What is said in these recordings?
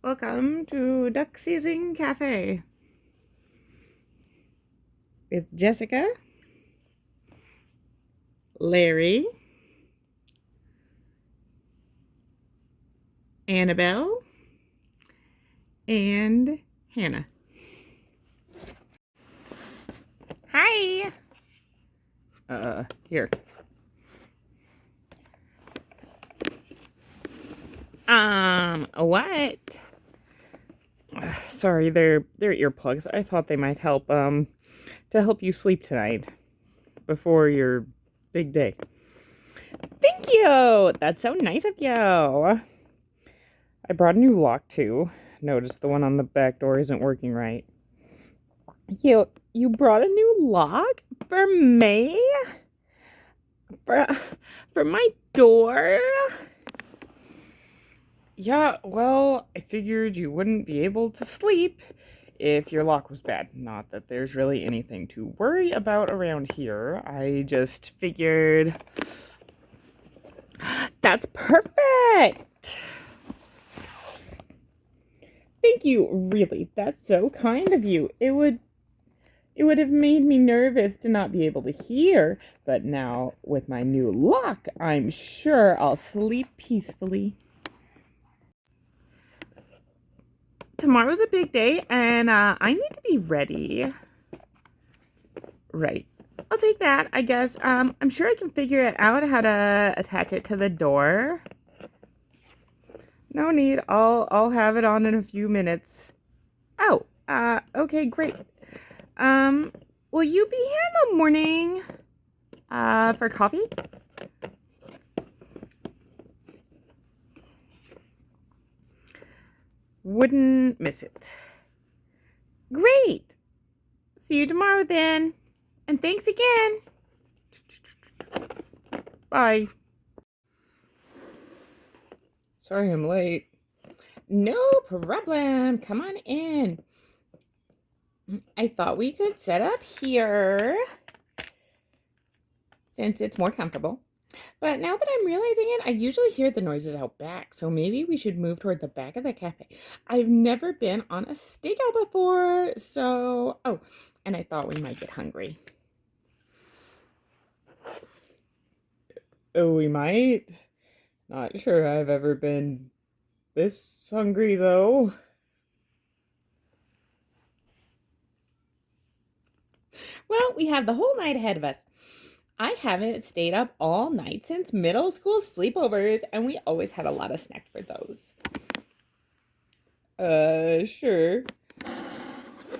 Welcome to Duck Season Cafe with Jessica, Larry, Annabelle, and Hannah. Hi! Here. What? Sorry, they're earplugs. I thought they might help, to help you sleep tonight before your big day. Thank you! That's so nice of you. I brought a new lock, too. Notice the one on the back door isn't working right. You brought a new lock? For me? For my door? Yeah, well, I figured you wouldn't be able to sleep if your lock was bad. Not that there's really anything to worry about around here. I just figured... That's perfect! Thank you, really. That's so kind of you. It would have made me nervous to not be able to hear, but now with my new lock, I'm sure I'll sleep peacefully. Tomorrow's a big day, and I need to be ready. Right. I'll take that, I guess. I'm sure I can figure it out how to attach it to the door. No need. I'll have it on in a few minutes. Oh, okay, great. Will you be here in the morning, for coffee? Wouldn't miss it. Great. See you tomorrow then. And thanks again. Bye. Sorry I'm late. No problem. Come on in. I thought we could set up here since it's more comfortable. But now that I'm realizing it, I usually hear the noises out back, so maybe we should move toward the back of the cafe. I've never been on a stakeout before, so... Oh, and I thought we might get hungry. Oh, we might. Not sure I've ever been this hungry, though. Well, we have the whole night ahead of us. I haven't stayed up all night since middle school sleepovers, and we always had a lot of snacks for those. Sure.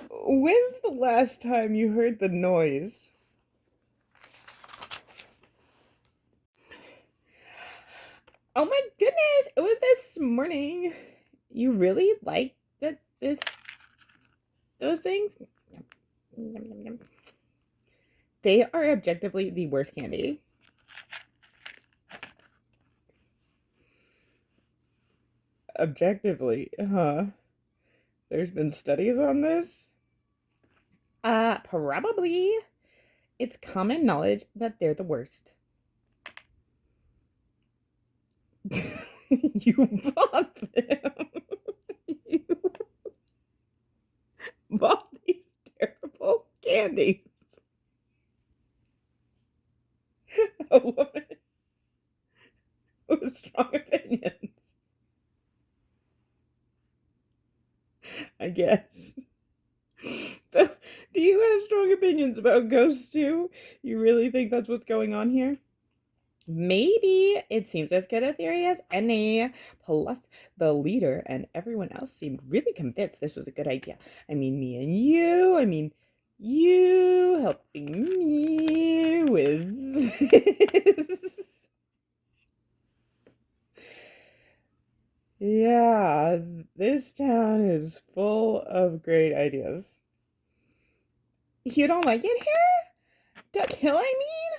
When's the last time you heard the noise? Oh my goodness, it was this morning. You really like those things? They are objectively the worst candy. Objectively, huh? There's been studies on this? Probably. It's common knowledge that they're the worst. You bought them. You bought these terrible candies. A woman with strong opinions. I guess. So, do you have strong opinions about ghosts too? You really think that's what's going on here? Maybe. It seems as good a theory as any. Plus, the leader and everyone else seemed really convinced this was a good idea. I mean, me and you. I mean, you helping me with this. Yeah, this town is full of great ideas. You don't like it here? Duck Hill, I mean?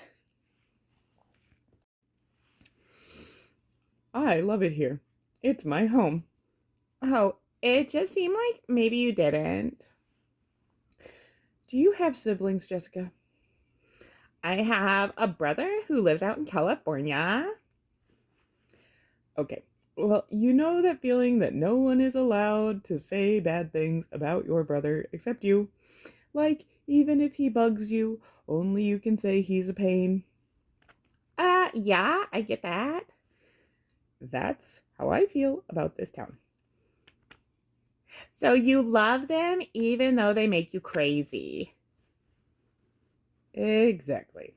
I love it here. It's my home. Oh, it just seemed like maybe you didn't. Do you have siblings, Jessica? I have a brother who lives out in California. Okay, Well, you know that feeling that no one is allowed to say bad things about your brother except you? Like, even if he bugs you, only you can say he's a pain. Yeah, I get that. That's how I feel about this town. So you love them even though they make you crazy. Exactly.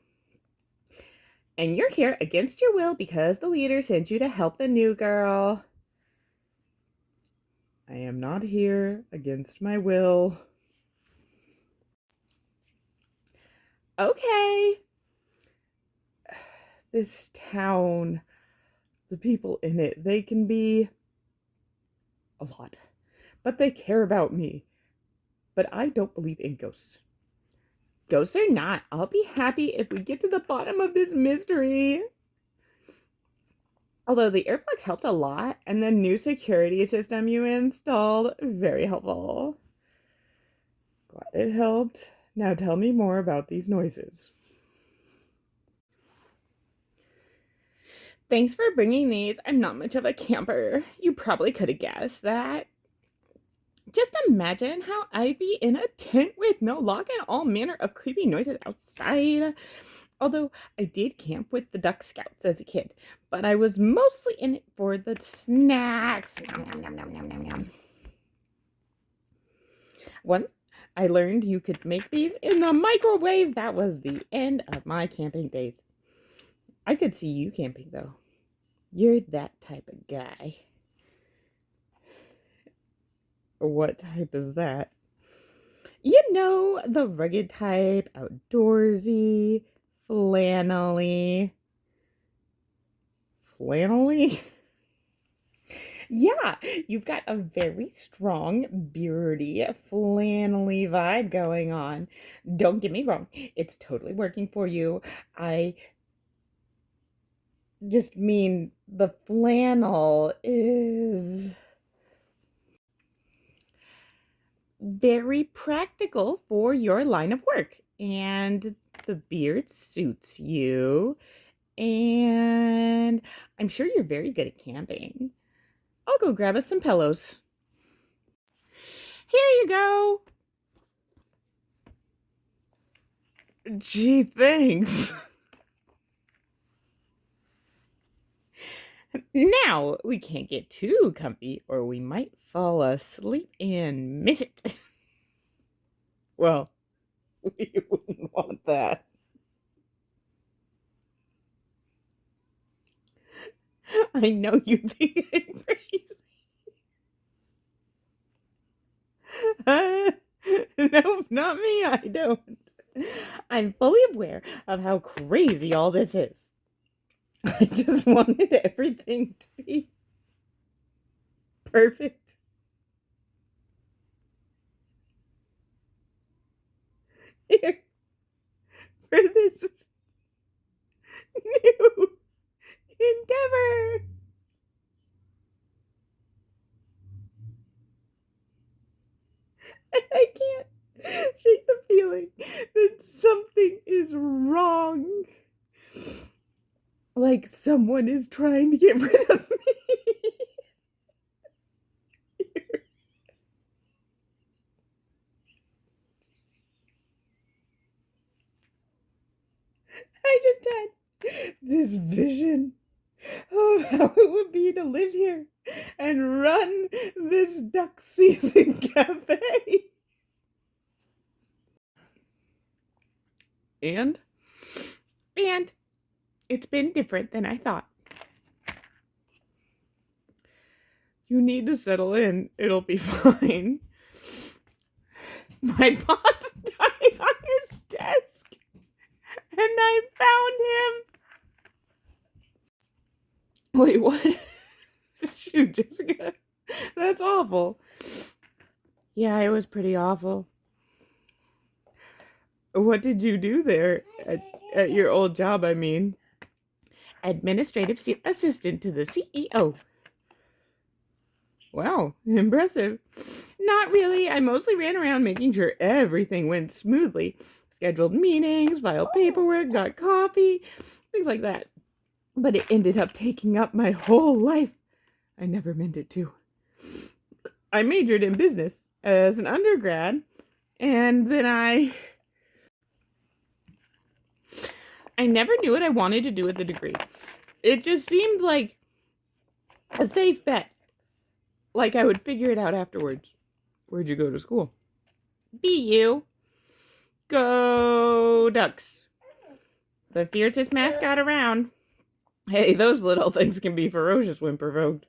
And you're here against your will because the leader sent you to help the new girl. I am not here against my will. Okay. This town, the people in it, they can be a lot. But they care about me. But I don't believe in ghosts. Ghosts or not, I'll be happy if we get to the bottom of this mystery. Although the earplugs helped a lot, and the new security system you installed, very helpful. Glad it helped. Now tell me more about these noises. Thanks for bringing these. I'm not much of a camper. You probably could have guessed that. Just imagine how I'd be in a tent with no lock and all manner of creepy noises outside. Although I did camp with the Duck Scouts as a kid, but I was mostly in it for the snacks. Nom, nom, nom, nom, nom, nom. Once I learned you could make these in the microwave. That was the end of my camping days. I could see you camping, though. You're that type of guy. What type is that? You know, the rugged type, outdoorsy, flannelly. Flannelly? Yeah, you've got a very strong, beardy, flannelly vibe going on. Don't get me wrong, it's totally working for you. I just mean the flannel is very practical for your line of work, and the beard suits you, and I'm sure you're very good at camping. I'll go grab us some pillows. Here you go. Gee, thanks. Now, we can't get too comfy or we might fall asleep and miss it. Well, we wouldn't want that. I know you think I'm crazy. Nope, not me, I don't. I'm fully aware of how crazy all this is. I just wanted everything to be perfect. Here, for this new endeavor. I can't shake the feeling that something is wrong. Like someone is trying to get rid of me. I just had this vision of how it would be to live here and run this duck season cafe. And it's been different than I thought. You need to settle in. It'll be fine. My boss died on his desk, and I found him. Wait, what? Shoot, Jessica. That's awful. Yeah, it was pretty awful. What did you do there at your old job, I mean? Administrative assistant to the CEO. Wow, impressive. Not really. I mostly ran around making sure everything went smoothly. Scheduled meetings, filed paperwork, got coffee, things like that. But it ended up taking up my whole life. I never meant it to. I majored in business as an undergrad, and then I never knew what I wanted to do with the degree. It just seemed like a safe bet. Like I would figure it out afterwards. Where'd you go to school? BU. Go Ducks. The fiercest mascot around. Hey, those little things can be ferocious when provoked.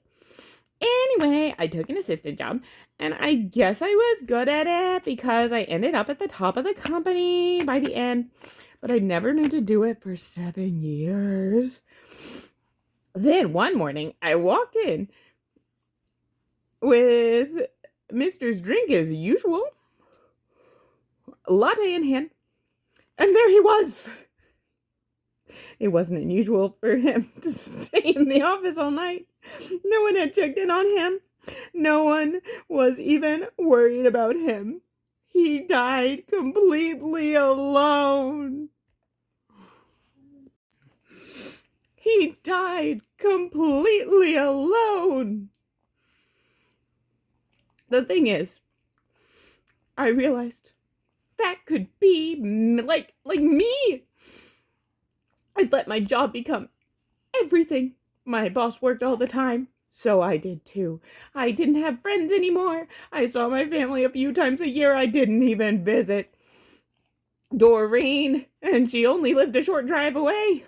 Anyway, I took an assistant job, and I guess I was good at it because I ended up at the top of the company by the end, but I never meant to do it for 7 years. Then one morning, I walked in with Mr.'s drink as usual, latte in hand, and there he was. It wasn't unusual for him to stay in the office all night. No one had checked in on him. No one was even worried about him. He died completely alone. He died completely alone. The thing is, I realized that could be like me. I'd let my job become everything. My boss worked all the time, so I did too. I didn't have friends anymore. I saw my family a few times a year. I didn't even visit Doreen, and she only lived a short drive away.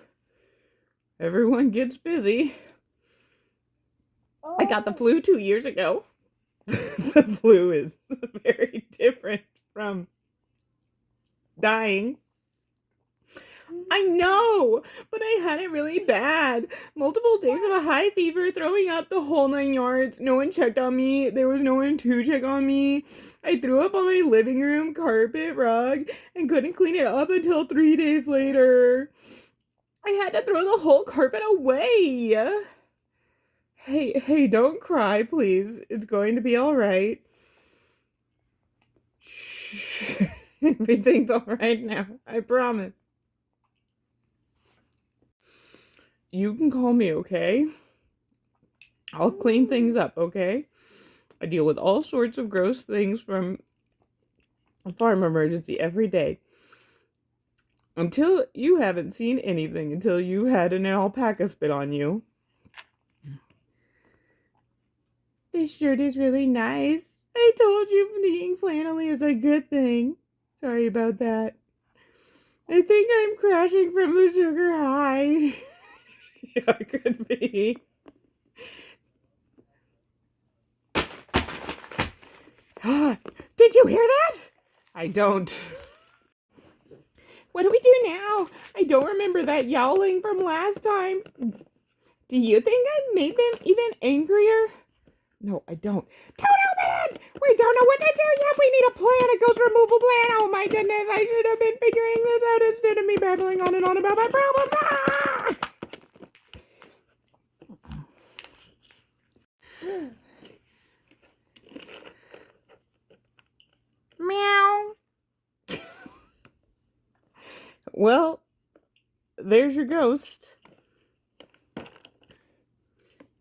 Everyone gets busy. I got the flu 2 years ago. The flu is very different from dying. I know, but I had it really bad. Multiple days of a high fever, throwing up, the whole 9 yards. No one checked on me. There was no one to check on me. I threw up on my living room carpet rug and couldn't clean it up until 3 days later. I had to throw the whole carpet away. Hey, don't cry, please. It's going to be all right. Shh. Everything's all right now. I promise. You can call me, okay? I'll clean things up, okay? I deal with all sorts of gross things from a farm emergency every day. Until you haven't seen anything, until you had an alpaca spit on you. This shirt is really nice. I told you being flannelly is a good thing. Sorry about that. I think I'm crashing from the sugar high. Yeah, it could be. Did you hear that? I don't. What do we do now? I don't remember that yowling from last time. Do you think I made them even angrier? No, I don't. Don't open it! We don't know what to do yet. We need a plan, a ghost removal plan. Oh my goodness, I should have been figuring this out instead of me babbling on and on about my problems. Ah! Meow. Well, there's your ghost.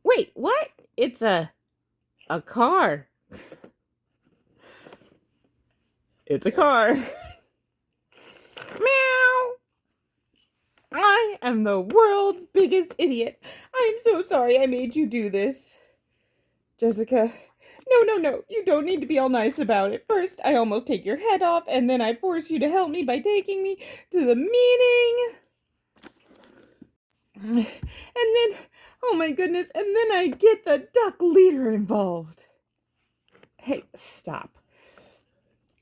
Wait, what? It's a car. It's a car. Meow. I am the world's biggest idiot. I'm so sorry I made you do this. Jessica, no. You don't need to be all nice about it. First, I almost take your head off, and then I force you to help me by taking me to the meeting. And then, oh my goodness, and then I get the duck leader involved. Hey, stop.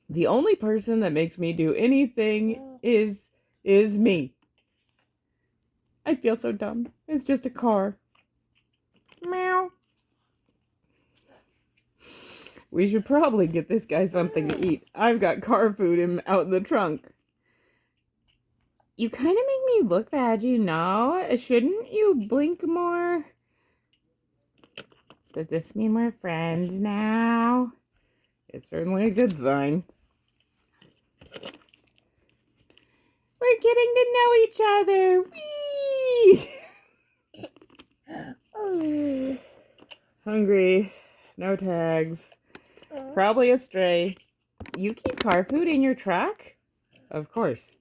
The only person that makes me do anything is me. I feel so dumb. It's just a car. Meow. We should probably get this guy something to eat. I've got car food out in the trunk. You kind of make me look bad, you know? Shouldn't you blink more? Does this mean we're friends now? It's certainly a good sign. We're getting to know each other. Whee! Hungry. No tags. Probably a stray. You keep car food in your truck? Of course.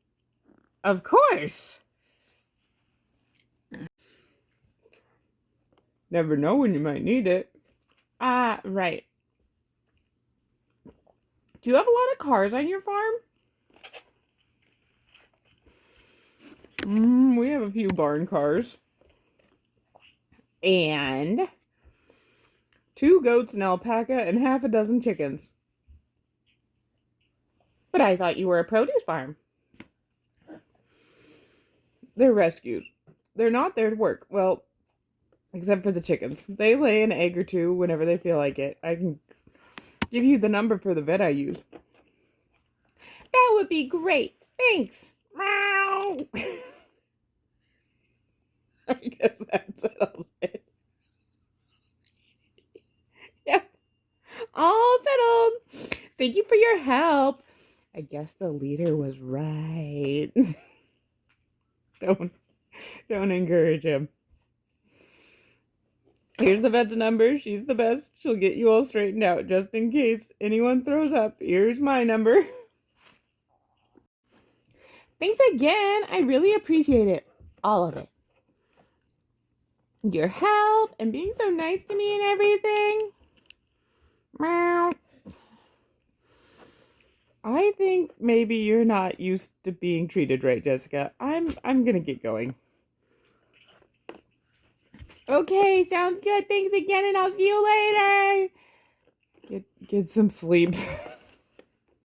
Of course! Never know when you might need it. Ah, right. Do you have a lot of cars on your farm? We have a few barn cars. And 2 goats, an alpaca, and half a dozen chickens. But I thought you were a produce farm. They're rescues. They're not there to work. Well, except for the chickens. They lay an egg or two whenever they feel like it. I can give you the number for the vet I use. That would be great. Thanks. Meow. I guess that settles it. Yeah. All settled. Thank you for your help. I guess the leader was right. Don't encourage him. Here's the vet's number. She's the best. She'll get you all straightened out just in case anyone throws up. Here's my number. Thanks again. I really appreciate it. All of it. Your help and being so nice to me and everything. Meow. I think maybe you're not used to being treated right, Jessica. I'm gonna get going. Okay, sounds good. Thanks again, and I'll see you later. Get some sleep.